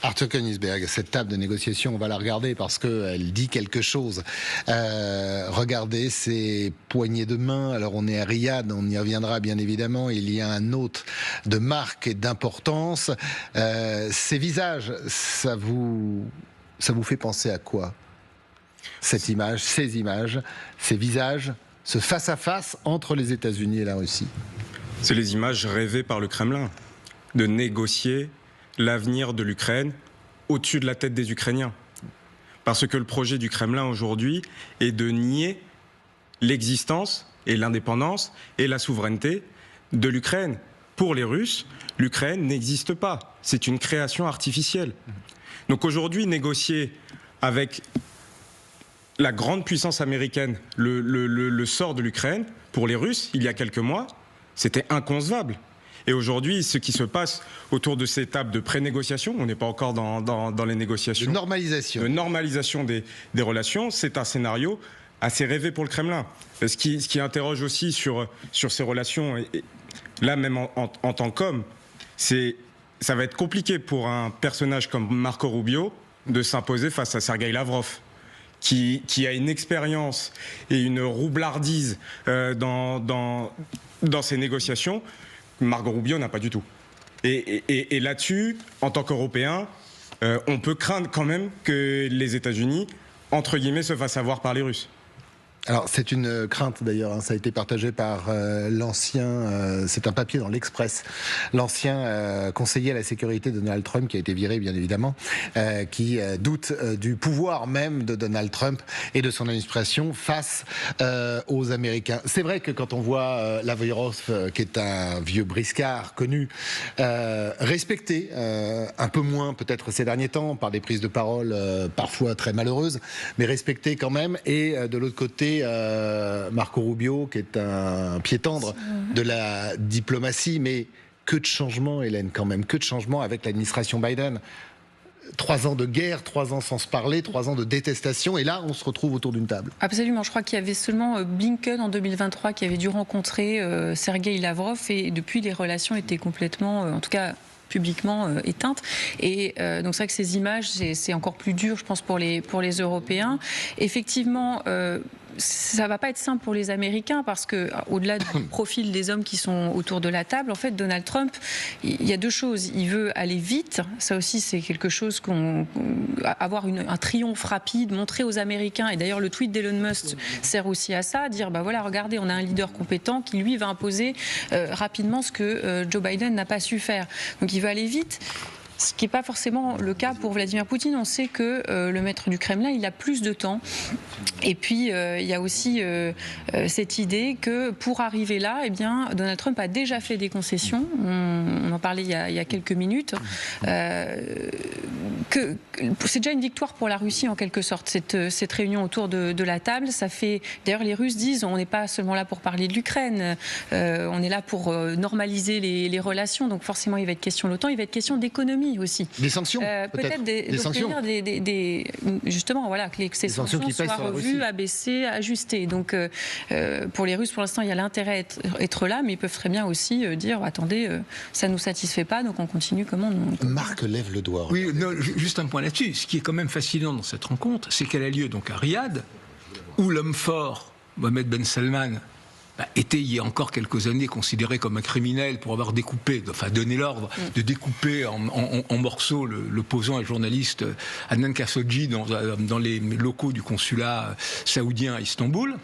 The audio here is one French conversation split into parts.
Arthur Koenigsberg, cette table de négociation, on va la regarder parce qu'elle dit quelque chose. Regardez ces poignées de main. Alors on est à Riyad, on y reviendra bien évidemment. Il y a un hôte de marque et d'importance. Ces visages, ça vous fait penser à quoi? Cette image, ces images, ces visages, ce face-à-face entre les États-Unis et la Russie. C'est les images rêvées par le Kremlin, de négocier l'avenir de l'Ukraine au-dessus de la tête des Ukrainiens. Parce que le projet du Kremlin aujourd'hui est de nier l'existence et l'indépendance et la souveraineté de l'Ukraine. Pour les Russes, l'Ukraine n'existe pas. C'est une création artificielle. Donc aujourd'hui, négocier avec la grande puissance américaine le sort de l'Ukraine, pour les Russes, il y a quelques mois, c'était inconcevable. Et aujourd'hui, ce qui se passe autour de ces tables de pré-négociation, on n'est pas encore dans les négociations. De normalisation. De normalisation des relations, c'est un scénario assez rêvé pour le Kremlin. Ce qui interroge aussi sur ces relations, et là même en tant qu'homme, ça va être compliqué pour un personnage comme Marco Rubio de s'imposer face à Sergueï Lavrov, qui a une expérience et une roublardise dans ces négociations. Marco Rubio n'a pas du tout. Et là-dessus, en tant qu'Européens, on peut craindre quand même que les États-Unis, entre guillemets, se fassent avoir par les Russes. Alors c'est une crainte d'ailleurs, hein, ça a été partagé par l'ancien, c'est un papier dans l'Express, l'ancien conseiller à la sécurité de Donald Trump qui a été viré bien évidemment, qui doute du pouvoir même de Donald Trump et de son administration face aux Américains. C'est vrai que quand on voit Lavrov, qui est un vieux briscard connu, respecté un peu moins peut-être ces derniers temps par des prises de parole parfois très malheureuses, mais respecté quand même, et de l'autre côté Marco Rubio, qui est un pied tendre de la diplomatie, mais que de changements, Hélène, quand même, que de changements avec l'administration Biden. 3 ans de guerre, 3 ans sans se parler, 3 ans de détestation, et là on se retrouve autour d'une table. Absolument, je crois qu'il y avait seulement Blinken en 2023 qui avait dû rencontrer Sergueï Lavrov, et depuis les relations étaient complètement, en tout cas publiquement éteinte. Et donc c'est vrai que ces images, c'est encore plus dur, je pense, pour les Européens. Effectivement, ça va pas être simple pour les Américains parce que, au-delà du profil des hommes qui sont autour de la table, en fait, Donald Trump, il y a 2 choses. Il veut aller vite. Ça aussi, c'est quelque chose avoir un triomphe rapide, montrer aux Américains. Et d'ailleurs, le tweet d'Elon Musk sert aussi à ça, dire, bah voilà, regardez, on a un leader compétent qui, lui, va imposer rapidement ce que Joe Biden n'a pas su faire. Donc, il veut aller vite. Ce qui n'est pas forcément le cas pour Vladimir Poutine. On sait que le maître du Kremlin, il a plus de temps. Et puis, il y a aussi cette idée que pour arriver là, eh bien, Donald Trump a déjà fait des concessions. On en parlait il y a quelques minutes. C'est déjà une victoire pour la Russie, en quelque sorte, cette réunion autour de la table. Ça fait... D'ailleurs, les Russes disent, on n'est pas seulement là pour parler de l'Ukraine, on est là pour normaliser les relations. Donc forcément, il va être question de l'OTAN, il va être question d'économie aussi. Des sanctions, peut-être des sanctions. Justement, voilà, que ces sanctions soient revues, abaissées, ajustées. Donc, pour les Russes, pour l'instant, il y a l'intérêt à être là, mais ils peuvent très bien aussi dire, attendez, ça ne nous satisfait pas, donc on continue comme on... Marc lève le doigt. Oui, non, juste un point là-dessus. Ce qui est quand même fascinant dans cette rencontre, c'est qu'elle a lieu donc à Riyad, où l'homme fort, Mohamed Ben Salman, était il y a encore quelques années considéré comme un criminel pour avoir découpé, enfin donné l'ordre de découper en morceaux l'opposant et journaliste Adnan Khashoggi dans les locaux du consulat saoudien à Istanbul.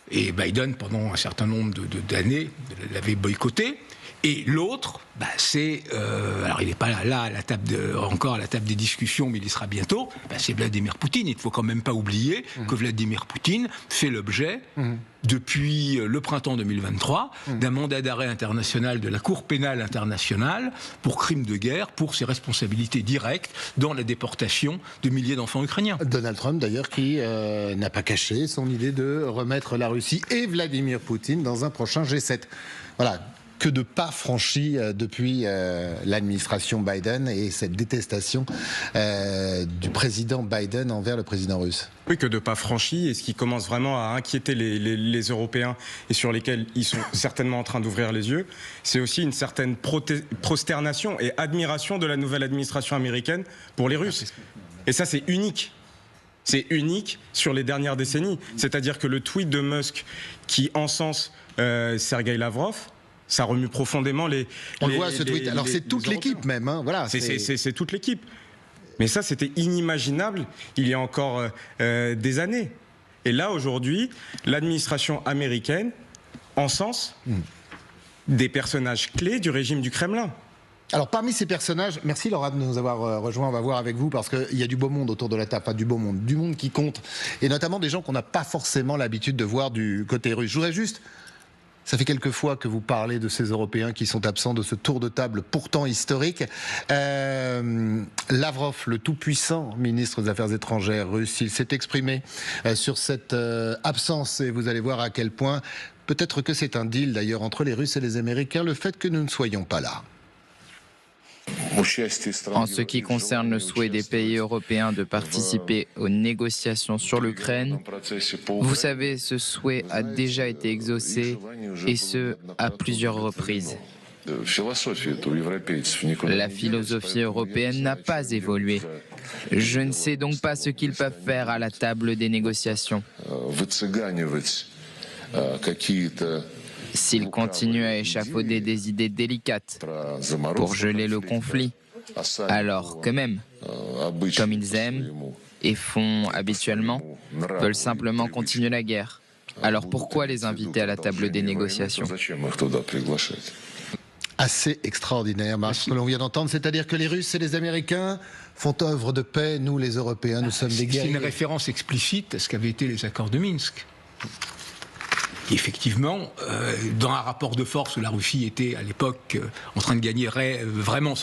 Et Biden, pendant un certain nombre d'années, l'avait boycotté. Et l'autre, c'est, alors il n'est pas là à la table encore à la table des discussions, mais il y sera bientôt, c'est Vladimir Poutine. Il ne faut quand même pas oublier que Vladimir Poutine fait l'objet, depuis le printemps 2023, d'un mandat d'arrêt international de la Cour pénale internationale pour crimes de guerre, pour ses responsabilités directes dans la déportation de milliers d'enfants ukrainiens. Donald Trump, d'ailleurs, qui n'a pas caché son idée de remettre la Russie et Vladimir Poutine dans un prochain G7. Voilà. que de pas franchis depuis l'administration Biden et cette détestation du président Biden envers le président russe. Oui, que de pas franchi, et ce qui commence vraiment à inquiéter les Européens et sur lesquels ils sont certainement en train d'ouvrir les yeux, c'est aussi une certaine prosternation et admiration de la nouvelle administration américaine pour les Russes. Et ça, c'est unique. C'est unique sur les dernières décennies. C'est-à-dire que le tweet de Musk qui encense Sergueï Lavrov, ça remue profondément les... On le voit ce tweet. Alors c'est toute l'équipe même. Hein. Voilà, c'est toute l'équipe. Mais ça, c'était inimaginable il y a encore des années. Et là, aujourd'hui, l'administration américaine encense des personnages clés du régime du Kremlin. Alors parmi ces personnages, merci Laura de nous avoir rejoints, on va voir avec vous parce qu'il y a du beau monde autour de la table, pas du beau monde, du monde qui compte, et notamment des gens qu'on n'a pas forcément l'habitude de voir du côté russe. Je voudrais juste, ça fait quelques fois que vous parlez de ces Européens qui sont absents de ce tour de table pourtant historique. Lavrov, le tout-puissant ministre des Affaires étrangères russe, il s'est exprimé sur cette absence et vous allez voir à quel point, peut-être que c'est un deal d'ailleurs entre les Russes et les Américains, le fait que nous ne soyons pas là. En ce qui concerne le souhait des pays européens de participer aux négociations sur l'Ukraine, vous savez, ce souhait a déjà été exaucé, et ce, à plusieurs reprises. La philosophie européenne n'a pas évolué. Je ne sais donc pas ce qu'ils peuvent faire à la table des négociations. S'ils continuent à échafauder des idées délicates pour geler le conflit, alors qu'eux-mêmes, comme ils aiment et font habituellement, veulent simplement continuer la guerre. Alors pourquoi les inviter à la table des négociations ? Assez extraordinaire, Marc, ce que l'on vient d'entendre, c'est-à-dire que les Russes et les Américains font œuvre de paix, nous les Européens, nous sommes des guerriers. C'est une référence explicite à ce qu'avaient été les accords de Minsk. Et effectivement, dans un rapport de force où la Russie était à l'époque en train de gagner vraiment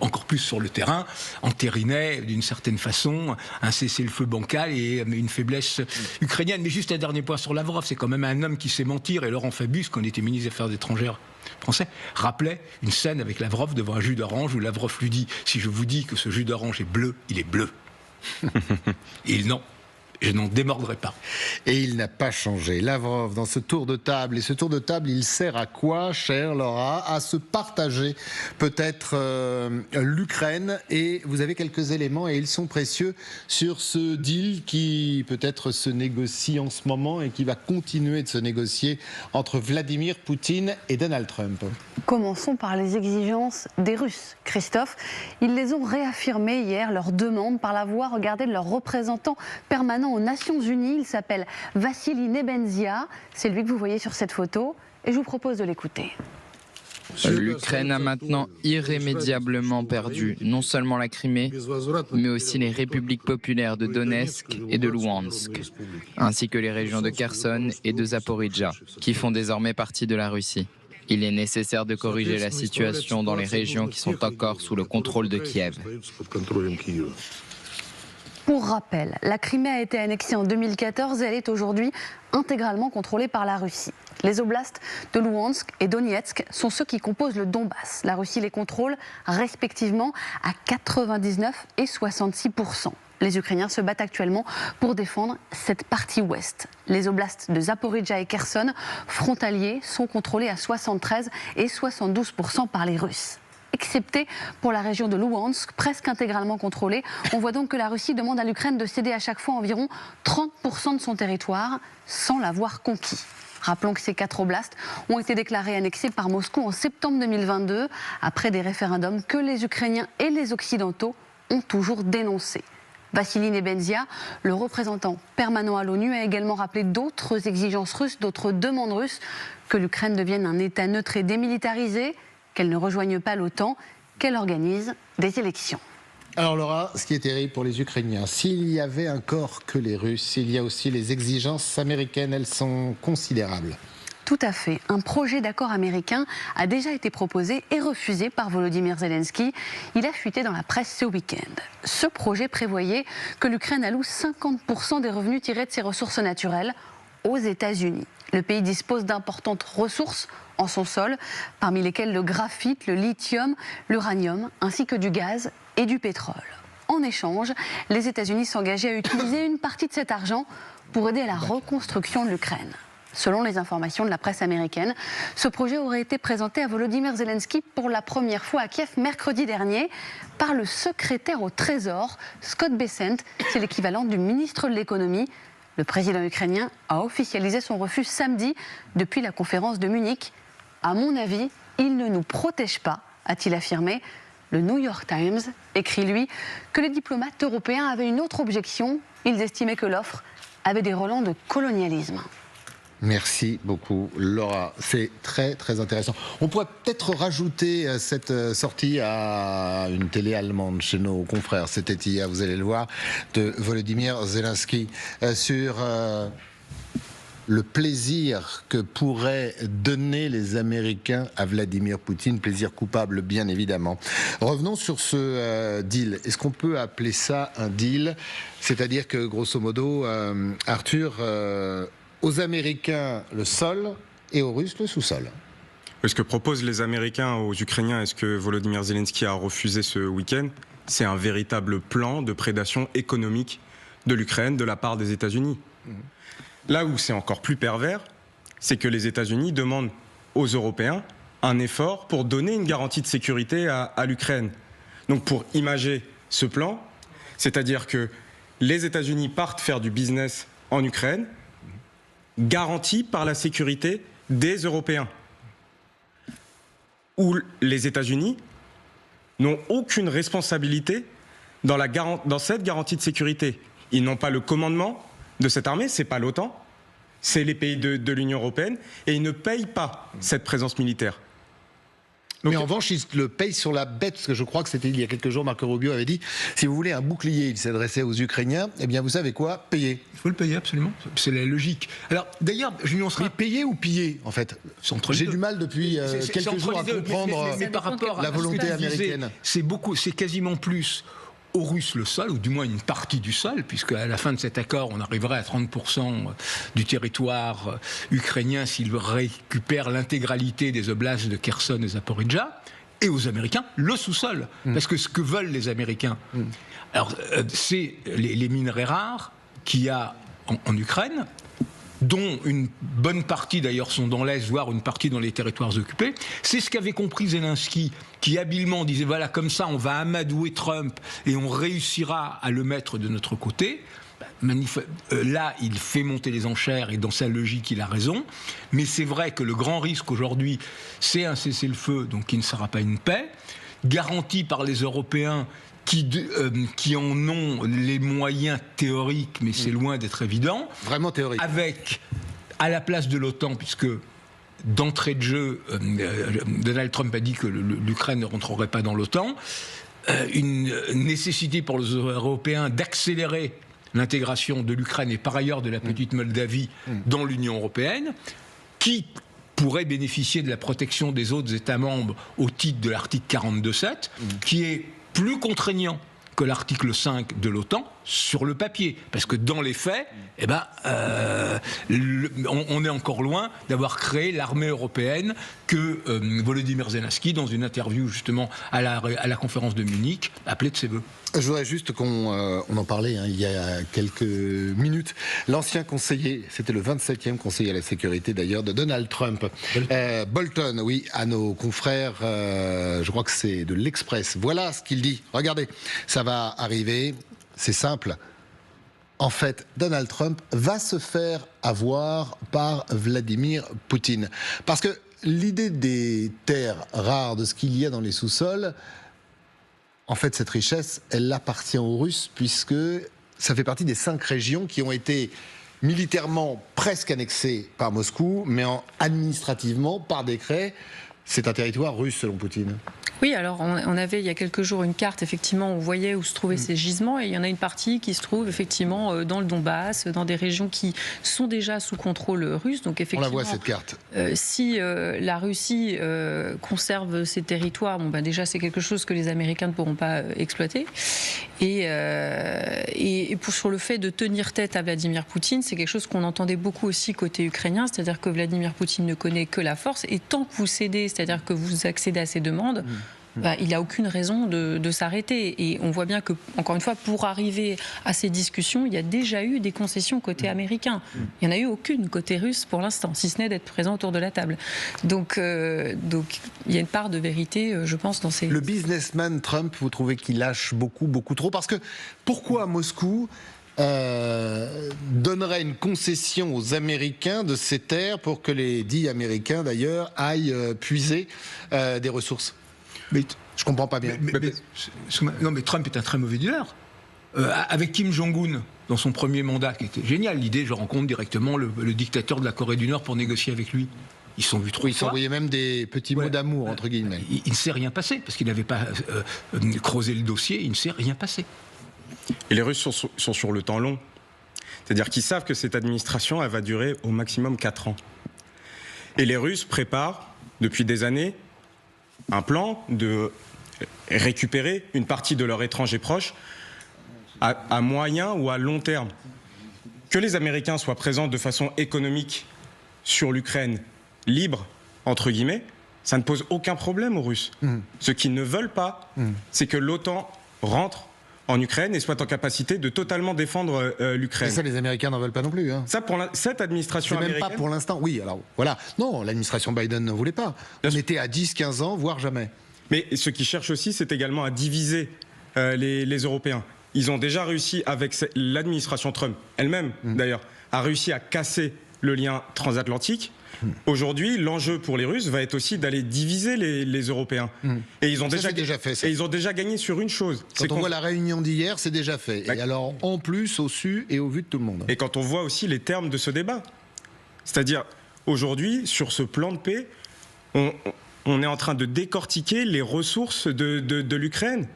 encore plus sur le terrain, entérinait d'une certaine façon un cessez-le-feu bancal et une faiblesse ukrainienne. Mais juste un dernier point sur Lavrov, c'est quand même un homme qui sait mentir, et Laurent Fabius, quand il était ministre des Affaires étrangères français, rappelait une scène avec Lavrov devant un jus d'orange où Lavrov lui dit « Si je vous dis que ce jus d'orange est bleu, il est bleu. » Et non. Je n'en démordrai pas. Et il n'a pas changé. Lavrov, dans ce tour de table, et ce tour de table, il sert à quoi, chère Laura? À se partager peut-être l'Ukraine. Et vous avez quelques éléments, et ils sont précieux, sur ce deal qui peut-être se négocie en ce moment et qui va continuer de se négocier entre Vladimir Poutine et Donald Trump. Commençons par les exigences des Russes. Christophe, ils les ont réaffirmées hier, leur demande, par la voie, regardez, de leur représentant permanent aux Nations Unies. Il s'appelle Vassili Nebenzia. C'est lui que vous voyez sur cette photo. Et je vous propose de l'écouter. L'Ukraine a maintenant irrémédiablement perdu non seulement la Crimée, mais aussi les républiques populaires de Donetsk et de Louhansk, ainsi que les régions de Kherson et de Zaporijjia, qui font désormais partie de la Russie. Il est nécessaire de corriger la situation dans les régions qui sont encore sous le contrôle de Kiev. Pour rappel, la Crimée a été annexée en 2014 et elle est aujourd'hui intégralement contrôlée par la Russie. Les oblasts de Louhansk et Donetsk sont ceux qui composent le Donbass. La Russie les contrôle respectivement à 99 et 66%. Les Ukrainiens se battent actuellement pour défendre cette partie ouest. Les oblasts de Zaporijjia et Kherson, frontaliers, sont contrôlés à 73 et 72% par les Russes. Excepté pour la région de Louhansk, presque intégralement contrôlée. On voit donc que la Russie demande à l'Ukraine de céder à chaque fois environ 30% de son territoire sans l'avoir conquis. Rappelons que ces 4 oblasts ont été déclarés annexés par Moscou en septembre 2022, après des référendums que les Ukrainiens et les Occidentaux ont toujours dénoncés. Vassili Nebenzia, le représentant permanent à l'ONU, a également rappelé d'autres exigences russes, d'autres demandes russes, que l'Ukraine devienne un État neutre et démilitarisé, qu'elle ne rejoigne pas l'OTAN, qu'elle organise des élections. Alors Laura, ce qui est terrible pour les Ukrainiens, s'il y avait encore que les Russes, il y a aussi les exigences américaines, elles sont considérables. Tout à fait. Un projet d'accord américain a déjà été proposé et refusé par Volodymyr Zelensky. Il a fuité dans la presse ce week-end. Ce projet prévoyait que l'Ukraine alloue 50% des revenus tirés de ses ressources naturelles aux États-Unis. Le pays dispose d'importantes ressources en son sol, parmi lesquelles le graphite, le lithium, l'uranium, ainsi que du gaz et du pétrole. En échange, les États-Unis s'engageaient à utiliser une partie de cet argent pour aider à la reconstruction de l'Ukraine. Selon les informations de la presse américaine, ce projet aurait été présenté à Volodymyr Zelensky pour la première fois à Kiev mercredi dernier par le secrétaire au Trésor, Scott Bessent. C'est l'équivalent du ministre de l'économie. Le président ukrainien a officialisé son refus samedi depuis la conférence de Munich. À mon avis, il ne nous protège pas, a-t-il affirmé. Le New York Times écrit, lui, que les diplomates européens avaient une autre objection. Ils estimaient que l'offre avait des relents de colonialisme. Merci beaucoup, Laura. C'est très, très intéressant. On pourrait peut-être rajouter cette sortie à une télé allemande chez nos confrères. C'était hier, vous allez le voir, de Volodymyr Zelensky sur le plaisir que pourraient donner les Américains à Vladimir Poutine, plaisir coupable bien évidemment. Revenons sur ce deal. Est-ce qu'on peut appeler ça un deal ? C'est-à-dire que grosso modo, Arthur, aux Américains le sol et aux Russes le sous-sol. Ce que proposent les Américains aux Ukrainiens et ce que Volodymyr Zelensky a refusé ce week-end, c'est un véritable plan de prédation économique de l'Ukraine de la part des États-Unis. Là où c'est encore plus pervers, c'est que les États-Unis demandent aux Européens un effort pour donner une garantie de sécurité à l'Ukraine. Donc pour imager ce plan, c'est-à-dire que les États-Unis partent faire du business en Ukraine, garanti par la sécurité des Européens, où les États-Unis n'ont aucune responsabilité dans cette garantie de sécurité. Ils n'ont pas le commandement de cette armée, c'est pas l'OTAN, c'est les pays de l'Union européenne, et ils ne payent pas cette présence militaire. Donc, mais en revanche, ils le payent sur la bête, parce que je crois que c'était il y a quelques jours, Marco Rubio avait dit, si vous voulez un bouclier, il s'adressait aux Ukrainiens, eh bien vous savez quoi, payez. Il faut le payer, absolument, c'est la logique. Alors d'ailleurs, je nuancerai... Mais payer ou piller, en fait. J'ai du mal depuis quelques jours à comprendre mais par rapport la volonté américaine. C'est quasiment plus aux Russes le sol, ou du moins une partie du sol, puisque à la fin de cet accord, on arriverait à 30% du territoire ukrainien s'ils récupèrent l'intégralité des oblasts de Kherson et Zaporijjia, et aux Américains, le sous-sol. Parce que ce que veulent les Américains, alors c'est les minerais rares qu'il y a en Ukraine, dont une bonne partie d'ailleurs sont dans l'Est, voire une partie dans les territoires occupés. C'est ce qu'avait compris Zelensky, qui habilement disait, voilà, comme ça on va amadouer Trump et on réussira à le mettre de notre côté. Là, il fait monter les enchères et dans sa logique, il a raison. Mais c'est vrai que le grand risque aujourd'hui, c'est un cessez-le-feu, donc qui ne sera pas une paix, garanti par les Européens qui en ont les moyens théoriques, mais c'est loin d'être évident. Vraiment théorique. Avec, à la place de l'OTAN, puisque d'entrée de jeu, Donald Trump a dit que l'Ukraine ne rentrerait pas dans l'OTAN, une nécessité pour les Européens d'accélérer l'intégration de l'Ukraine et par ailleurs de la petite Moldavie dans l'Union européenne, qui pourrait bénéficier de la protection des autres États membres au titre de l'article 42.7, qui est plus contraignant que l'article 5 de l'OTAN sur le papier. Parce que dans les faits, on est encore loin d'avoir créé l'armée européenne que Volodymyr Zelensky, dans une interview justement à la conférence de Munich, appelait de ses voeux. Je voudrais juste qu'on en parlait il y a quelques minutes. L'ancien conseiller, c'était le 27e conseiller à la sécurité d'ailleurs, de Donald Trump. Bolton, oui, à nos confrères, je crois que c'est de l'Express. Voilà ce qu'il dit. Regardez, ça va arriver, c'est simple. En fait, Donald Trump va se faire avoir par Vladimir Poutine. Parce que l'idée des terres rares, de ce qu'il y a dans les sous-sols, en fait, cette richesse, elle appartient aux Russes, puisque ça fait partie des 5 régions qui ont été militairement presque annexées par Moscou, mais administrativement, par décret, c'est un territoire russe, selon Poutine. Oui, alors on avait il y a quelques jours une carte, effectivement, où on voyait où se trouvaient ces gisements, et il y en a une partie qui se trouve effectivement dans le Donbass, dans des régions qui sont déjà sous contrôle russe. Donc effectivement, on la voit cette carte. Si la Russie conserve ces territoires, bon, déjà c'est quelque chose que les Américains ne pourront pas exploiter. Et sur le fait de tenir tête à Vladimir Poutine, c'est quelque chose qu'on entendait beaucoup aussi côté ukrainien, c'est-à-dire que Vladimir Poutine ne connaît que la force, et tant que vous cédez, c'est-à-dire que vous accédez à ses demandes, il n'a aucune raison de s'arrêter. Et on voit bien que, encore une fois, pour arriver à ces discussions, il y a déjà eu des concessions côté américain. Il n'y en a eu aucune côté russe pour l'instant, si ce n'est d'être présent autour de la table. Donc il y a une part de vérité, je pense, dans ces... Le businessman Trump, vous trouvez qu'il lâche beaucoup trop? Parce que pourquoi Moscou donnerait une concession aux Américains de ces terres pour que les dits Américains, d'ailleurs, aillent puiser des ressources? Mais je comprends pas bien. Non, mais Trump est un très mauvais dealer. Avec Kim Jong-un, dans son premier mandat, qui était génial, l'idée, je rencontre directement le dictateur de la Corée du Nord pour négocier avec lui. Ils se sont vus 3 fois. Ils s'envoyaient même des petits mots d'amour, entre guillemets. Il ne s'est rien passé, parce qu'il n'avait pas creusé le dossier, il ne s'est rien passé. Et les Russes sont sur le temps long. C'est-à-dire qu'ils savent que cette administration, elle va durer au maximum 4 ans. Et les Russes préparent, depuis des années, un plan de récupérer une partie de leurs étrangers proches à moyen ou à long terme. Que les Américains soient présents de façon économique sur l'Ukraine, libre, entre guillemets, ça ne pose aucun problème aux Russes. Ce qu'ils ne veulent pas, c'est que l'OTAN rentre en Ukraine et soit en capacité de totalement défendre l'Ukraine. Et ça, les Américains n'en veulent pas non plus. Hein. Ça, pour cette administration américaine... Même pas pour l'instant. Oui, alors voilà. Non, l'administration Biden ne voulait pas. On était à 10-15 ans, voire jamais. Mais ce qu'ils cherchent aussi, c'est également à diviser les Européens. Ils ont déjà réussi, avec l'administration Trump elle-même, d'ailleurs, a réussi à casser le lien transatlantique. Aujourd'hui, l'enjeu pour les Russes va être aussi d'aller diviser les Européens. Et ils ont déjà fait ça. Et ils ont déjà gagné sur une chose. Quand on voit la réunion d'hier, c'est déjà fait. Et alors, en plus, au su et au vu de tout le monde. Et quand on voit aussi les termes de ce débat. C'est-à-dire, aujourd'hui, sur ce plan de paix, on est en train de décortiquer les ressources de l'Ukraine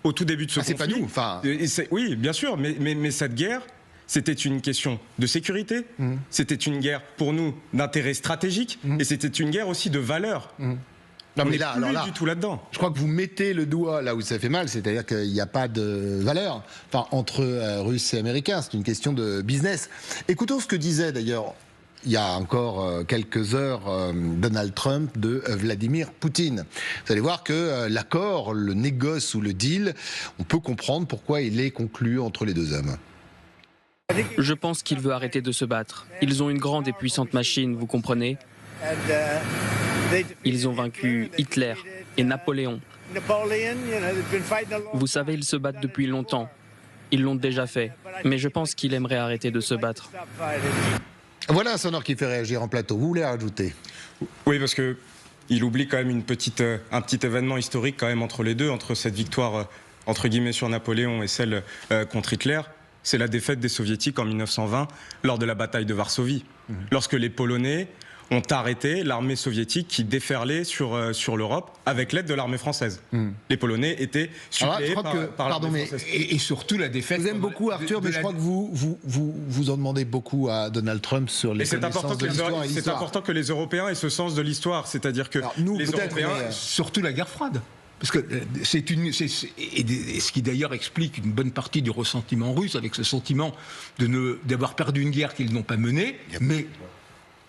au tout début de ce conflit. C'est pas nous. Enfin... Oui, bien sûr, mais cette guerre... C'était une question de sécurité, c'était une guerre pour nous d'intérêt stratégique, et c'était une guerre aussi de valeur. Non, on mais n'est plus du tout là-dedans. Je crois que vous mettez le doigt là où ça fait mal, c'est-à-dire qu'il n'y a pas de valeur entre Russes et Américains, c'est une question de business. Écoutons ce que disait d'ailleurs il y a encore quelques heures Donald Trump de Vladimir Poutine. Vous allez voir que l'accord, le négoce ou le deal, on peut comprendre pourquoi il est conclu entre les deux hommes. Je pense qu'il veut arrêter de se battre. Ils ont une grande et puissante machine, vous comprenez? Ils ont vaincu Hitler et Napoléon. Vous savez, ils se battent depuis longtemps. Ils l'ont déjà fait. Mais je pense qu'il aimerait arrêter de se battre. Voilà un sonore qui fait réagir en plateau. Vous voulez rajouter? Oui, parce que il oublie quand même un petit événement historique quand même entre les deux, entre cette victoire entre guillemets sur Napoléon et celle contre Hitler. C'est la défaite des Soviétiques en 1920 lors de la bataille de Varsovie, lorsque les Polonais ont arrêté l'armée soviétique qui déferlait sur l'Europe avec l'aide de l'armée française. Les Polonais étaient suppléés par l'armée française. Et surtout la défaite... Vous aimez beaucoup Arthur, mais je crois que vous en demandez beaucoup à Donald Trump sur les connaissances de l'histoire. C'est important que les Européens aient ce sens de l'histoire, c'est-à-dire que nous, les Européens... Surtout la guerre froide. Parce que c'est ce qui d'ailleurs explique une bonne partie du ressentiment russe, avec ce sentiment d'avoir perdu une guerre qu'ils n'ont pas menée. Mais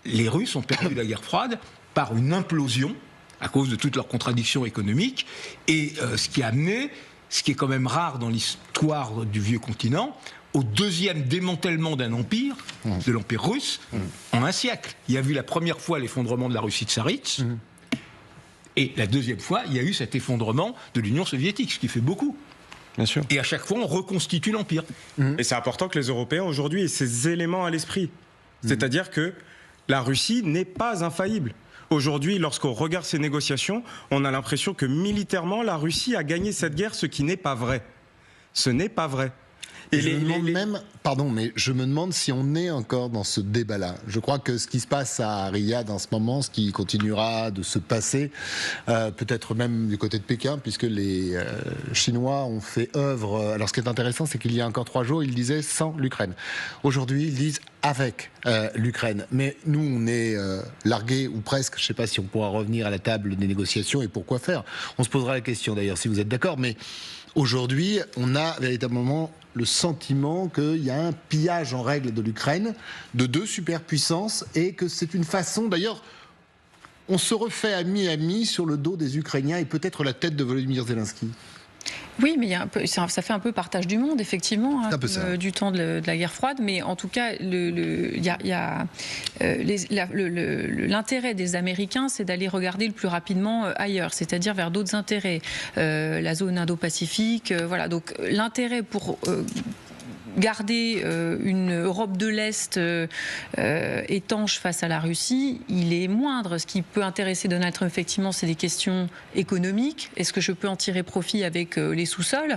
les Russes ont perdu la guerre froide par une implosion à cause de toutes leurs contradictions économiques. Et ce qui a amené, ce qui est quand même rare dans l'histoire du vieux continent, au deuxième démantèlement d'un empire, de l'empire russe, en un siècle. Il y a eu la première fois l'effondrement de la Russie tsaritse. Et la deuxième fois, il y a eu cet effondrement de l'Union soviétique, ce qui fait beaucoup. Bien sûr. Et à chaque fois, on reconstitue l'Empire. Et c'est important que les Européens, aujourd'hui, aient ces éléments à l'esprit. C'est-à-dire que la Russie n'est pas infaillible. Aujourd'hui, lorsqu'on regarde ces négociations, on a l'impression que militairement, la Russie a gagné cette guerre, ce qui n'est pas vrai. Ce n'est pas vrai. Et je me demande si on est encore dans ce débat-là. Je crois que ce qui se passe à Riyad en ce moment, ce qui continuera de se passer, peut-être même du côté de Pékin, puisque les Chinois ont fait œuvre. Alors ce qui est intéressant, c'est qu'il y a encore 3 jours, ils disaient sans l'Ukraine. Aujourd'hui, ils disent avec l'Ukraine. Mais nous, on est largués, ou presque, je ne sais pas si on pourra revenir à la table des négociations et pourquoi faire. On se posera la question d'ailleurs, si vous êtes d'accord, mais Aujourd'hui, on a véritablement le sentiment qu'il y a un pillage en règle de l'Ukraine, de deux superpuissances, et que c'est une façon, d'ailleurs, on se refait ami sur le dos des Ukrainiens et peut-être la tête de Volodymyr Zelensky. Oui, mais il y a un peu, ça fait un peu partage du monde, effectivement, du temps de la guerre froide. Mais en tout cas, l'intérêt des Américains, c'est d'aller regarder le plus rapidement ailleurs, c'est-à-dire vers d'autres intérêts, la zone Indo-Pacifique. Voilà. Donc l'intérêt pour garder une Europe de l'Est étanche face à la Russie, il est moindre. Ce qui peut intéresser Donald Trump, effectivement, c'est des questions économiques. Est-ce que je peux en tirer profit avec les sous-sols ?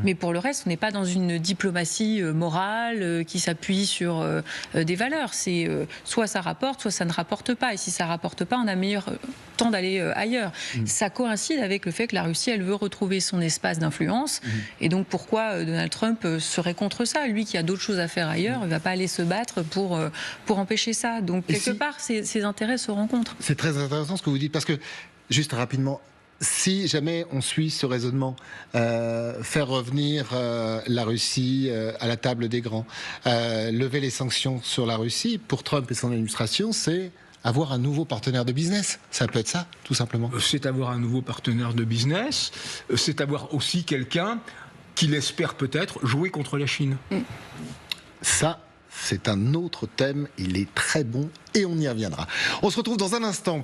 Mais pour le reste, on n'est pas dans une diplomatie morale qui s'appuie sur des valeurs. C'est soit ça rapporte, soit ça ne rapporte pas. Et si ça ne rapporte pas, on a meilleur temps d'aller ailleurs. Ça coïncide avec le fait que la Russie, elle veut retrouver son espace d'influence. Et donc, pourquoi Donald Trump serait contre ça ? Lui qui a d'autres choses à faire ailleurs, il ne va pas aller se battre pour empêcher ça. Donc, quelque part, ces intérêts se rencontrent. C'est très intéressant ce que vous dites, parce que, juste rapidement, si jamais on suit ce raisonnement, faire revenir la Russie à la table des grands, lever les sanctions sur la Russie, pour Trump et son administration, c'est avoir un nouveau partenaire de business. Ça peut être ça, tout simplement. C'est avoir un nouveau partenaire de business, c'est avoir aussi quelqu'un qu'il espère peut-être jouer contre la Chine. Ça, c'est un autre thème, il est très bon et on y reviendra. On se retrouve dans un instant.